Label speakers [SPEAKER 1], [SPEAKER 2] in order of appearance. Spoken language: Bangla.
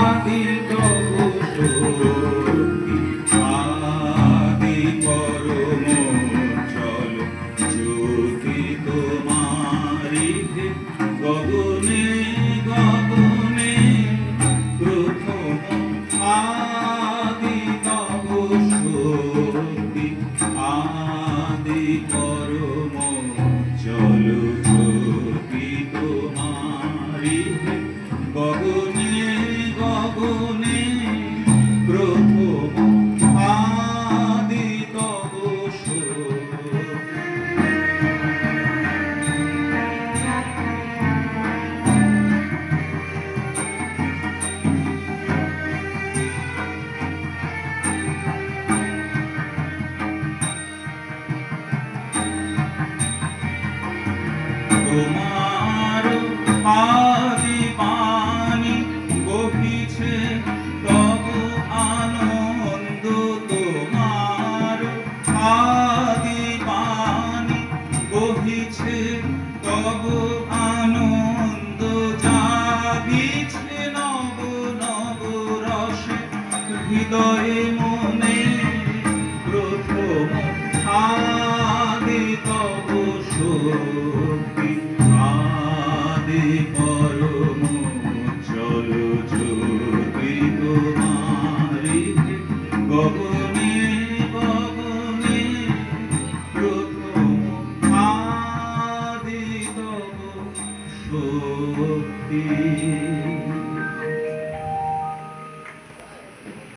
[SPEAKER 1] আদি তবু শক্তি আদি পরম চল জ্যোতি তোমারি গগনে গগনে প্রথম আদি তবু শক্তি আদি পরম চল জ্যোতি তোমারি গগনে গগনে প্রথম আদি তব তোমার আদি পানি বহিছে তব আনন্দ তোমার আদি পানি বহিছে তব